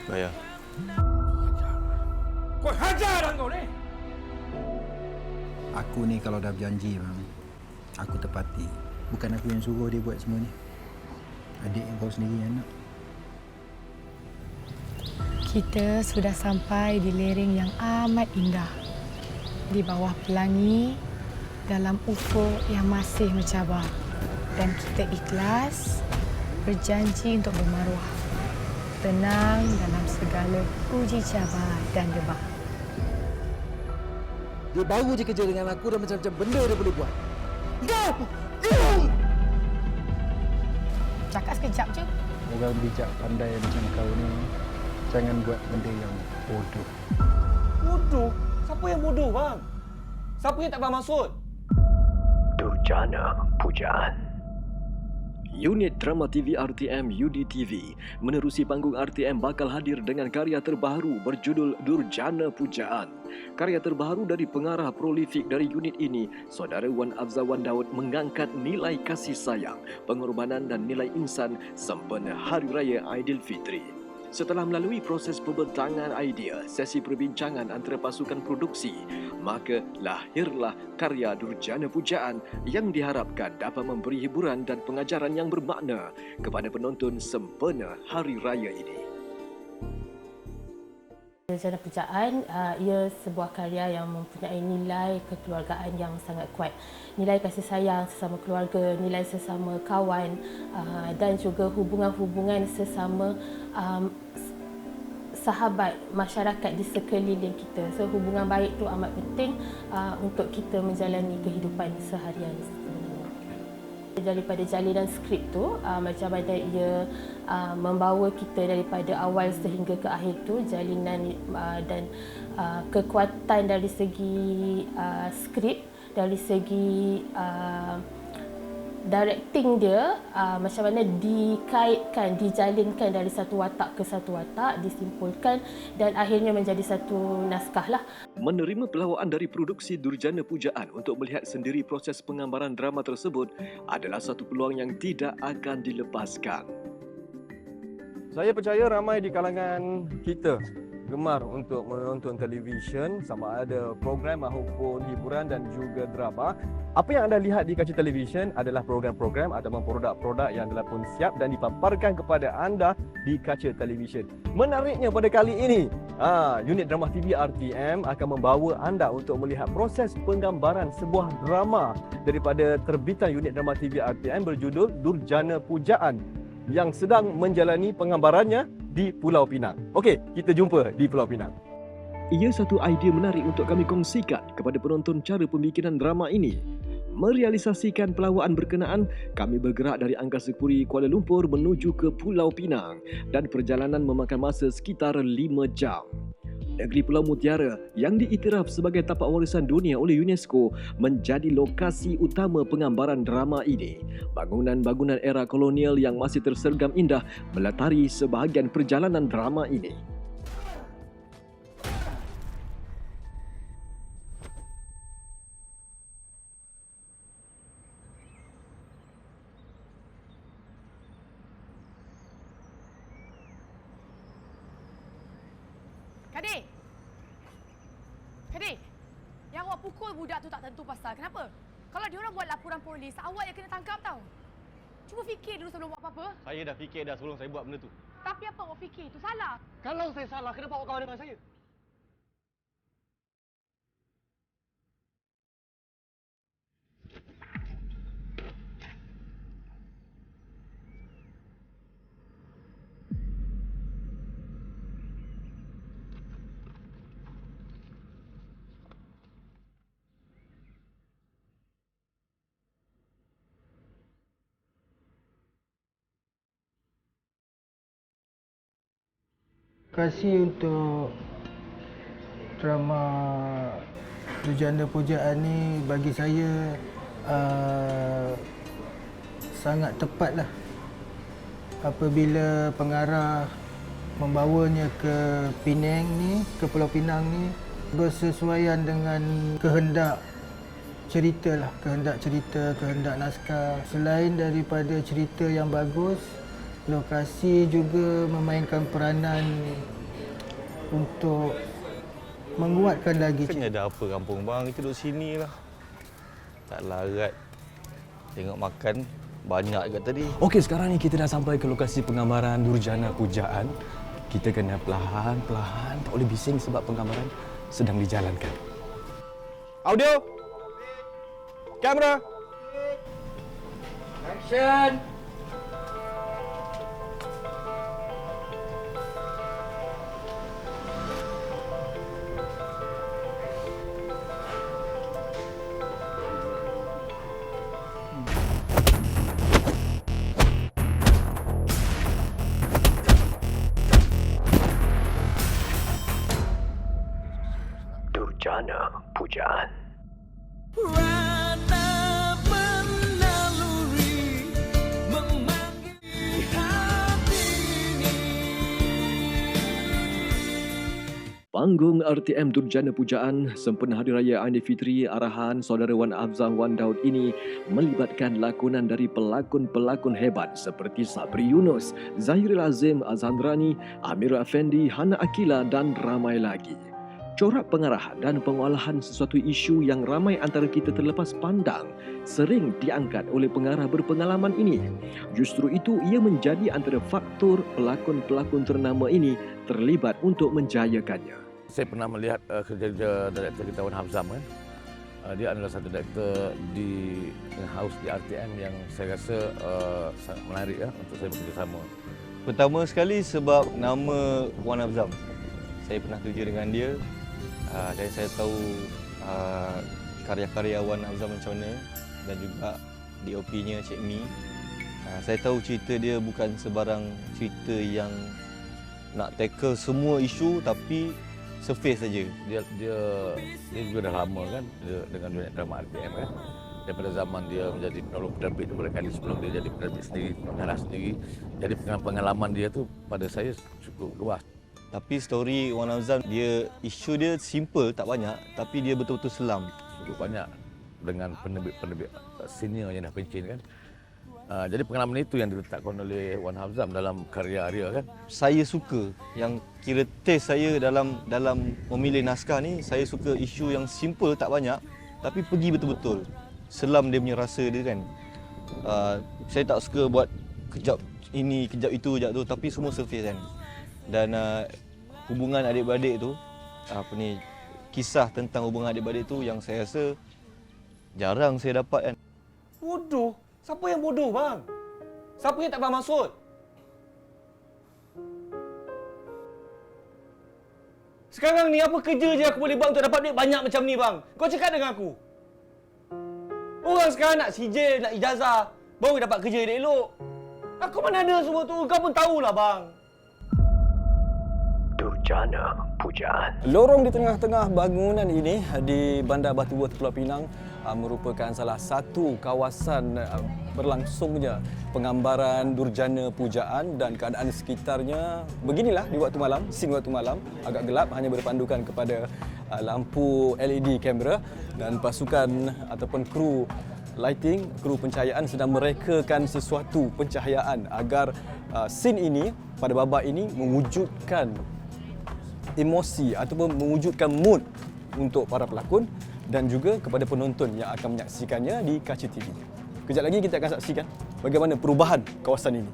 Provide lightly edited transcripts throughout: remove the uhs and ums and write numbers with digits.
Bayar. Kau hajar dah kau ni! Aku ni kalau dah berjanji bang, aku tepati. Bukan aku yang suruh dia buat semua ni. Adik kau sendiri yang nak. Kita sudah sampai di lereng yang amat indah. Di bawah pelangi, dalam ufuk yang masih mencabar. Dan kita ikhlas, berjanji untuk bermaruah. Tenang dalam segala uji cabar dan debah. Dia baru je kerja dengan aku dan macam-macam benda dia boleh buat. Cakap sekejap je. Orang bijak pandai macam kau ni, jangan buat benda yang bodoh. Bodoh? Siapa yang bodoh, bang? Siapa yang tak faham maksud? Durjana Pujaan. Unit Drama TV RTM UDTV menerusi panggung RTM bakal hadir dengan karya terbaru berjudul Durjana Pujaan. Karya terbaru dari pengarah prolifik dari unit ini, Saudara Wan Afzawan Daud mengangkat nilai kasih sayang, pengorbanan dan nilai insan sempena Hari Raya Aidilfitri. Setelah melalui proses pembentangan idea, sesi perbincangan antara pasukan produksi, maka lahirlah karya Durjana Pujaan yang diharapkan dapat memberi hiburan dan pengajaran yang bermakna kepada penonton sempena Hari Raya ini. Durjana Pujaan ia sebuah karya yang mempunyai nilai kekeluargaan yang sangat kuat. Nilai kasih sayang sesama keluarga, nilai sesama kawan dan juga hubungan-hubungan sesama sahabat masyarakat di sekeliling kita. So hubungan baik itu amat penting untuk kita menjalani kehidupan seharian. Daripada jalinan skrip tu, macam mana ia membawa kita daripada awal sehingga ke akhir tu, jalinan dan kekuatan dari segi skrip, dari segi directing dia, macam mana dikaitkan, dijalinkan dari satu watak ke satu watak, disimpulkan dan akhirnya menjadi satu naskah lah. Menerima pelawaan dari produksi Durjana Pujaan untuk melihat sendiri proses penggambaran drama tersebut adalah satu peluang yang tidak akan dilepaskan. Saya percaya ramai di kalangan kita gemar untuk menonton televisyen, sama ada program maupun hiburan dan juga drama. Apa yang anda lihat di kaca televisyen adalah program-program ataupun produk-produk yang telah pun siap dan dipaparkan kepada anda di kaca televisyen. Menariknya pada kali ini, unit drama TV RTM akan membawa anda untuk melihat proses penggambaran sebuah drama daripada terbitan unit drama TV RTM berjudul Durjana Pujaan yang sedang menjalani penggambarannya di Pulau Pinang. Okey, kita jumpa di Pulau Pinang. Ia satu idea menarik untuk kami kongsikan kepada penonton cara pembikinan drama ini. Merealisasikan pelawaan berkenaan, kami bergerak dari Angkasa Puri Kuala Lumpur menuju ke Pulau Pinang dan perjalanan memakan masa sekitar 5 jam. Negeri Pulau Mutiara yang diiktiraf sebagai tapak warisan dunia oleh UNESCO menjadi lokasi utama penggambaran drama ini. Bangunan-bangunan era kolonial yang masih tersergam indah melatari sebahagian perjalanan drama ini. Kadir! Kadir! Yang awak pukul budak tu tak tentu pasal. Kenapa? Kalau diorang buat laporan polis, awak yang kena tangkap tau. Cuba fikir dulu sebelum buat apa-apa. Saya dah fikir dah sebelum saya buat benda tu. Tapi apa awak fikir? Itu salah. Kalau saya salah, kenapa awak kawan dengan saya? Terima kasih untuk drama Durjana Pujaan ni bagi saya sangat tepatlah apabila pengarah membawanya ke Penang ni, ke Pulau Pinang ni, bersesuaian dengan kehendak cerita lah, kehendak cerita, kehendak naskah. Selain daripada cerita yang bagus, lokasi juga memainkan peranan untuk menguatkan lagi. Kan ada apa kampung bang, kita duduk sini lah. Tak larat. Tengok makan, banyak kat tadi. Okey, sekarang ni kita dah sampai ke lokasi penggambaran Durjana Pujaan. Kita kena perlahan-perlahan, tak boleh bising sebab penggambaran sedang dijalankan. Audio. Kamera. Action! Durjana Pujaan. Panggung RTM Durjana Pujaan sempena Hari Raya Aidilfitri arahan saudara Wan Afzal Wan Daud ini melibatkan lakonan dari pelakon-pelakon hebat seperti Sabri Yunus, Zahiril Azim Azhandrani, Amira Effendi, Hana Akila dan ramai lagi. Corak pengarahan dan pengolahan sesuatu isu yang ramai antara kita terlepas pandang sering diangkat oleh pengarah berpengalaman ini. Justru itu ia menjadi antara faktor pelakon-pelakon ternama ini terlibat untuk menjayakannya. Saya pernah melihat kerja director kita Wan Hamzam kan. Dia adalah satu director di house di RTM yang saya rasa sangat menarik ya untuk saya bekerjasama. Pertama sekali sebab nama Wan Hamzam. Saya pernah kerja dengan dia dan saya tahu karya-karya Wan Hamzam macam mana dan juga DOP-nya Cik Mi. Saya tahu cerita dia bukan sebarang cerita yang nak tackle semua isu tapi surface saja. Dia juga dah lama kan dengan dunia drama RTM kan. Daripada zaman dia menjadi penerbit beberapa kali sebelum dia jadi penerbit sendiri, pengarah sendiri. Jadi pengalaman dia tu pada saya cukup luas. Tapi story Wan Hamzam, dia isu dia simple tak banyak tapi dia betul-betul selam. Cukup banyak dengan penerbit senior yang dah pencin kan. Jadi pengalaman itu yang diletakkan oleh Wan Hamzam dalam karya dia kan. Saya suka yang kira taste saya dalam memilih naskah ni, saya suka isu yang simple tak banyak tapi pergi betul-betul. Selam dia punya rasa dia kan. Saya tak suka buat kejap ini, kejap itu, kejap tu tapi semua surface kan. Dan hubungan adik-beradik tu, kisah tentang hubungan adik-beradik tu yang saya rasa jarang saya dapat kan. Bodoh? Siapa yang bodoh, bang? Siapa yang tak faham maksud? Sekarang ni apa kerja je aku boleh buat untuk dapat duit banyak macam ni, bang? Kau cakap dengan aku. Orang sekarang nak sijil, nak ijazah, baru dapat kerja elok. Aku mana ada semua tu? Kau pun tahulah, bang. Durjana Pujaan. Lorong di tengah-tengah bangunan ini di Bandar Batu Buah Pulau Pinang merupakan salah satu kawasan berlangsungnya penggambaran Durjana Pujaan dan keadaan sekitarnya beginilah di waktu malam, scene waktu malam agak gelap hanya berpandukan kepada lampu LED kamera dan pasukan ataupun kru lighting, kru pencahayaan sedang merekakan sesuatu pencahayaan agar scene ini pada babak ini mewujudkan emosi ataupun mewujudkan mood untuk para pelakon dan juga kepada penonton yang akan menyaksikannya di kaca TV. Kejap lagi kita akan saksikan bagaimana perubahan kawasan ini.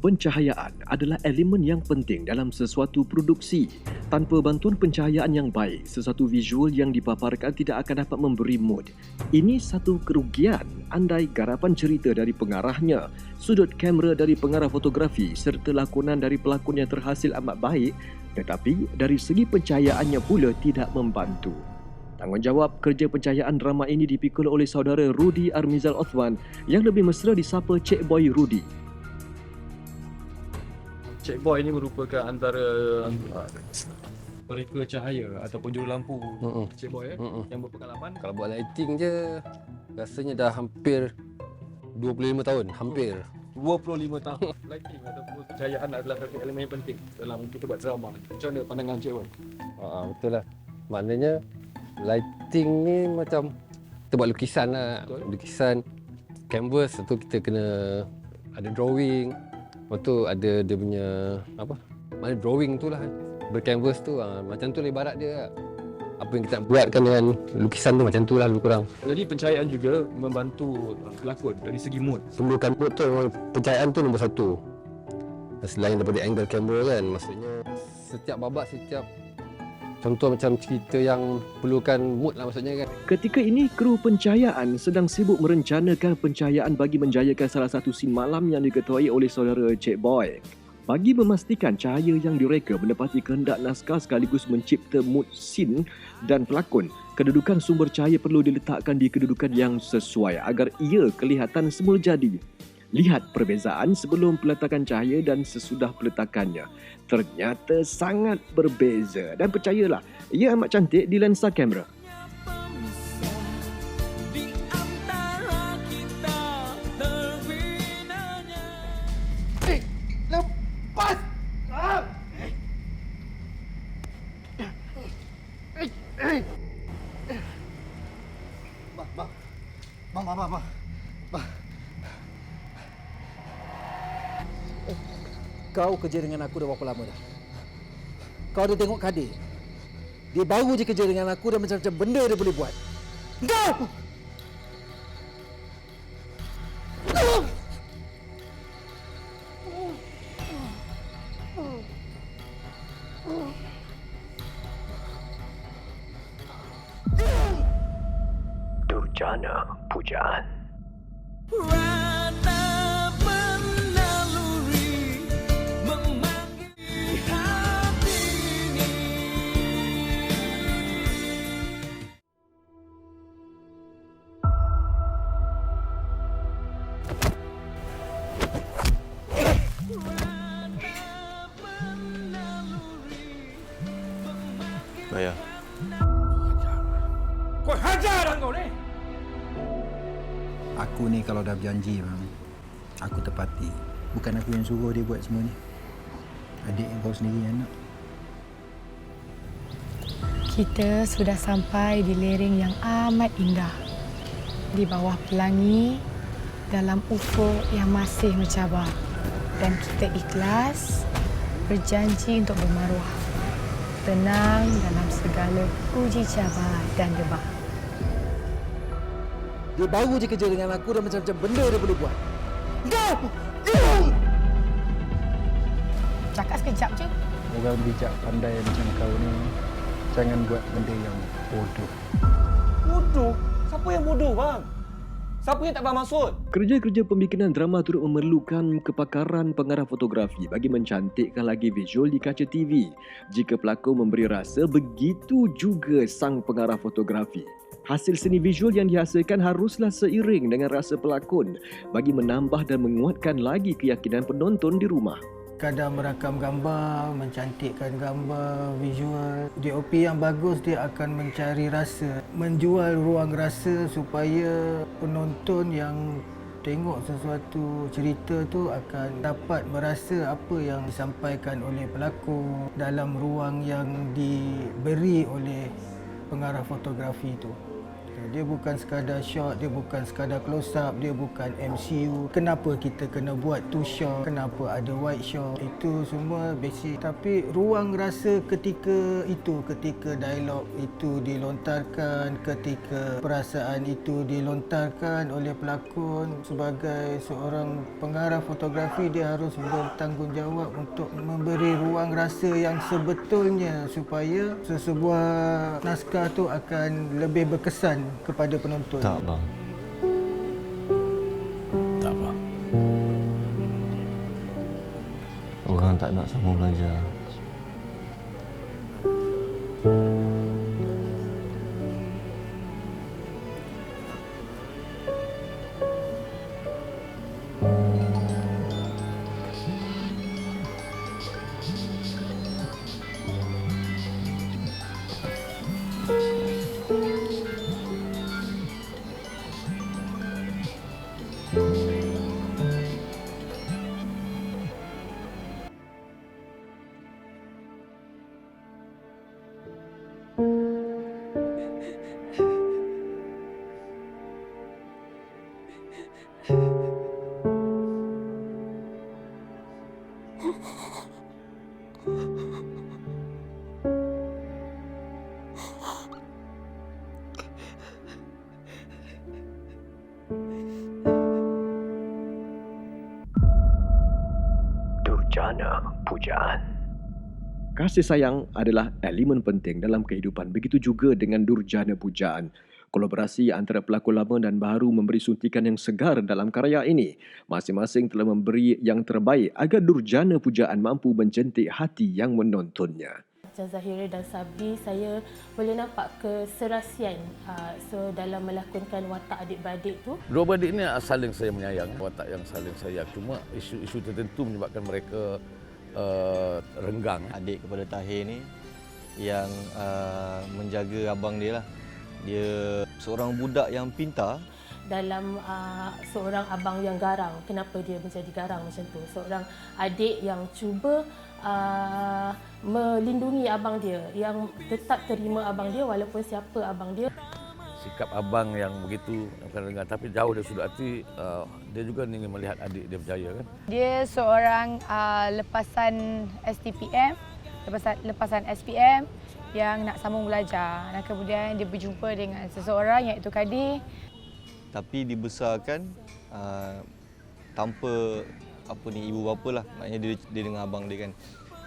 Pencahayaan adalah elemen yang penting dalam sesuatu produksi. Tanpa bantuan pencahayaan yang baik, sesuatu visual yang dipaparkan tidak akan dapat memberi mood. Ini satu kerugian andai garapan cerita dari pengarahnya, sudut kamera dari pengarah fotografi serta lakonan dari pelakon yang terhasil amat baik, tetapi dari segi pencahayaannya pula tidak membantu. Tanggungjawab kerja pencahayaan drama ini dipikul oleh saudara Rudy Armizal Othman yang lebih mesra disapa Cik Boy Rudy. Cik Boy ini merupakan antara mereka cahaya ataupun juru lampu Cik Boy yang berpengalaman. Kalau buat lighting je rasanya dah hampir 25 tahun, hampir 25 tahun. Lighting ataupun pencahayaan adalah satu elemen yang penting dalam kita buat drama. Macam mana pandangan Cik Boy? Betul lah. Maknanya lighting ni macam kita buat lukisan lah. Betul. Lukisan canvas tu kita kena ada drawing. Lepas tu ada dia punya apa? Mana drawing tu lah. Bercanvas tu macam tu lah ibarat dia. Apa yang kita nak buatkan dengan lukisan tu macam tu lah lebih kurang. Jadi pencahayaan juga membantu pelakon dari segi mood. Perlukan mood tu memang pencahayaan tu nombor satu. Selain daripada angle kamera kan, maksudnya setiap babak, setiap contoh macam cerita yang perlukan mood lah maksudnya kan. Ketika ini, kru pencahayaan sedang sibuk merencanakan pencahayaan bagi menjayakan salah satu scene malam yang diketuai oleh saudara Cik Boy. Bagi memastikan cahaya yang direka menepati kehendak naskah sekaligus mencipta mood scene dan pelakon, kedudukan sumber cahaya perlu diletakkan di kedudukan yang sesuai agar ia kelihatan semula jadi. Lihat perbezaan sebelum peletakan cahaya dan sesudah peletakannya. Ternyata sangat berbeza dan percayalah, ia amat cantik di lensa kamera. Lepas! Bang. Kau kerja dengan aku dah berapa lama dah? Kau ada tengok Kadir? Dia baru je kerja dengan aku dan macam-macam benda dia boleh buat. Kau! Durjana Pujaan. Bayar. Kau hajar dah kau ni! Aku ni kalau dah berjanji bang, aku tepati. Bukan aku yang suruh dia buat semua ni. Adik kau sendiri yang nak. Kita sudah sampai di lereng yang amat indah. Di bawah pelangi, dalam ufuk yang masih mencabar. Dan kita ikhlas, berjanji untuk bermaruah. Tenang dalam segala uji cabar dan debar. Dia baru je kerja dengan aku dan macam-macam benda dia boleh buat. Kau! Cakap sekejap je. Orang bijak pandai macam kau ni, jangan buat benda yang bodoh. Bodoh? Siapa yang bodoh, bang? Siapa yang tak faham maksud? Kerja-kerja pembikinan drama turut memerlukan kepakaran pengarah fotografi bagi mencantikkan lagi visual di kaca TV. Jika pelakon memberi rasa, begitu juga sang pengarah fotografi. Hasil seni visual yang dihasilkan haruslah seiring dengan rasa pelakon bagi menambah dan menguatkan lagi keyakinan penonton di rumah. Kadang merakam gambar, mencantikkan gambar, visual. DOP yang bagus dia akan mencari rasa, menjual ruang rasa supaya penonton yang tengok sesuatu cerita tu akan dapat merasa apa yang disampaikan oleh pelakon dalam ruang yang diberi oleh pengarah fotografi itu. Dia bukan sekadar shot, dia bukan sekadar close up, dia bukan MCU. Kenapa kita kena buat two shot, kenapa ada wide shot, itu semua basic. Tapi ruang rasa ketika itu, ketika dialog itu dilontarkan, ketika perasaan itu dilontarkan oleh pelakon, sebagai seorang pengarah fotografi, dia harus bertanggungjawab untuk memberi ruang rasa yang sebetulnya supaya sesebuah naskah tu akan lebih berkesan kepada penonton. Tak, bang. Tak, bang. Orang tak nak sama belajar. Durjana Pujaan. Kasih sayang adalah elemen penting dalam kehidupan. Begitu juga dengan Durjana Pujaan. Kolaborasi antara pelakon lama dan baru memberi suntikan yang segar dalam karya ini. Masing-masing telah memberi yang terbaik agar Durjana Pujaan mampu menjentik hati yang menontonnya. Macam Zahira dan Sabri, saya boleh nampak keserasian dalam melakonkan watak adik-beradik tu. Dua beradik ni saling saya menyayang, watak yang saling sayang. Cuma isu-isu tertentu menyebabkan mereka renggang. Adik kepada Tahir ni yang menjaga abang dia lah. Dia seorang budak yang pintar. Dalam seorang abang yang garang, kenapa dia menjadi garang macam tu? Seorang adik yang cuba melindungi abang dia, yang tetap terima abang dia walaupun siapa abang dia. Sikap abang yang begitu, tapi jauh dari sudut hati, dia juga ingin melihat adik dia berjaya kan. Dia seorang lepasan STPM, lepasan SPM yang nak sambung belajar, dan kemudian dia berjumpa dengan seseorang iaitu Kadir. Tapi dibesarkan tanpa ibu bapa lah. Maknanya dia dengan abang dia kan.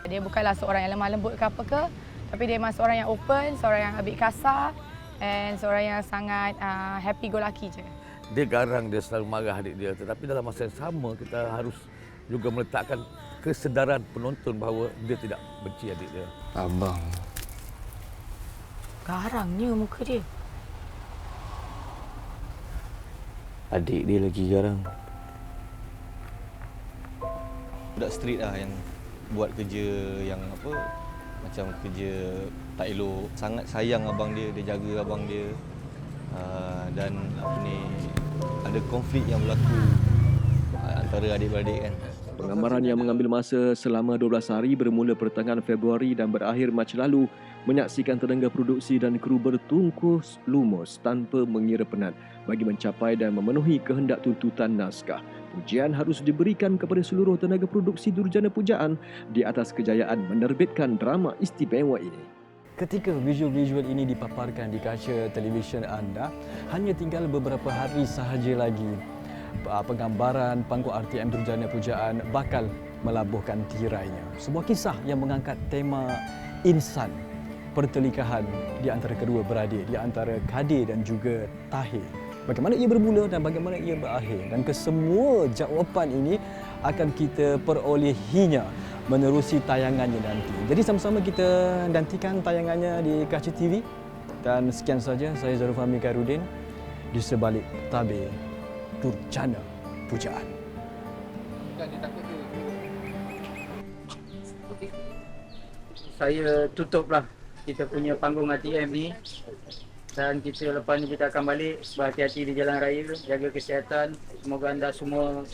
Dia bukanlah seorang yang lemah lembut ke apa ke, tapi dia memang seorang yang open, seorang yang habis kasar dan seorang yang sangat happy go lucky je. Dia garang, dia selalu marah adik dia, tetapi dalam masa yang sama kita harus juga meletakkan kesedaran penonton bahawa dia tidak benci adik dia. Abang. Garangnya muka dia. Adik dia lagi garang. Budak street lah yang buat kerja yang macam kerja tak elok. Sangat sayang abang dia, dia jaga abang dia. Dan ada konflik yang berlaku antara adik-beradik kan. Penggambaran yang mengambil masa selama 12 hari bermula pertengahan Februari dan berakhir Mac lalu menyaksikan tenaga produksi dan kru bertungkus lumus tanpa mengira penat bagi mencapai dan memenuhi kehendak tuntutan naskah. Pujian harus diberikan kepada seluruh tenaga produksi Durjana Pujaan di atas kejayaan menerbitkan drama istimewa ini. Ketika visual-visual ini dipaparkan di kaca televisyen anda, hanya tinggal beberapa hari sahaja lagi penggambaran panggung RTM Durjana Pujaan bakal melabuhkan tirainya. Sebuah kisah yang mengangkat tema insan, pertelikahan di antara kedua beradik, di antara Kadir dan juga Tahir. Bagaimana ia bermula dan bagaimana ia berakhir, dan kesemua jawapan ini akan kita perolehinya menerusi tayangannya nanti. Jadi sama-sama kita nantikan tayangannya di kaca TV. Dan sekian saja, saya Zarul Fahmi Khairuddin di sebalik tabir Durjana Pujaan. Saya tutuplah kita punya panggung RTM ni, dan kita lepas ni kita akan balik. Berhati-hati di jalan raya, jaga kesihatan. Semoga anda semua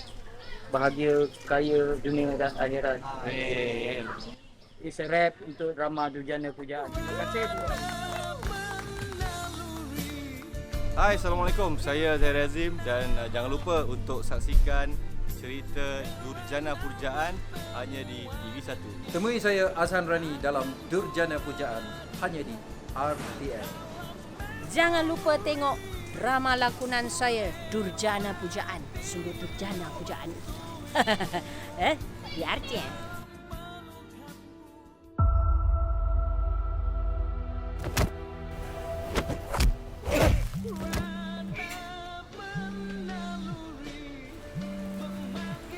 bahagia, kaya dunia dan akhirat. Amin. It's a wrap untuk drama Durjana Pujaan. Terima kasih semua. Hai, Assalamualaikum. Saya Zahir Azim dan jangan lupa untuk saksikan cerita Durjana Pujaan hanya di TV1. Temui saya Azhan Rani dalam Durjana Pujaan hanya di RTM. Jangan lupa tengok drama lakonan saya Durjana Pujaan. Sungguh Durjana Pujaan. Di RTM.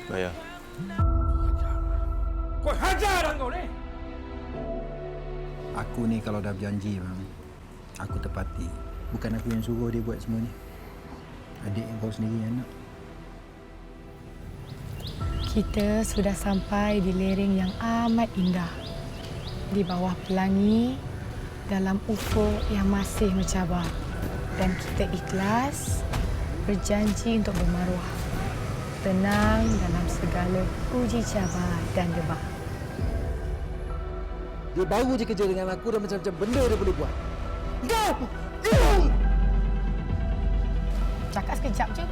Bayar. Kau hajar dah kau ni. Aku ni kalau dah berjanji bang, aku tepati. Bukan aku yang suruh dia buat semua ni. Adik kau sendiri yang nak. Kita sudah sampai di lereng yang amat indah. Di bawah pelangi, dalam ufuk yang masih mencabar. Dan kita ikhlas, berjanji untuk bermaruah. Tenang dalam segala uji cabar dan debar. Dia baru je kerja dengan aku dan macam-macam benda dia boleh buat. Cakap sekejap je.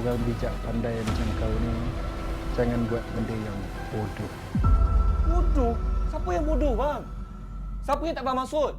Orang bijak pandai macam kau ni, jangan buat benda yang bodoh. Bodoh? Siapa yang bodoh bang? Siapa yang tak faham maksud?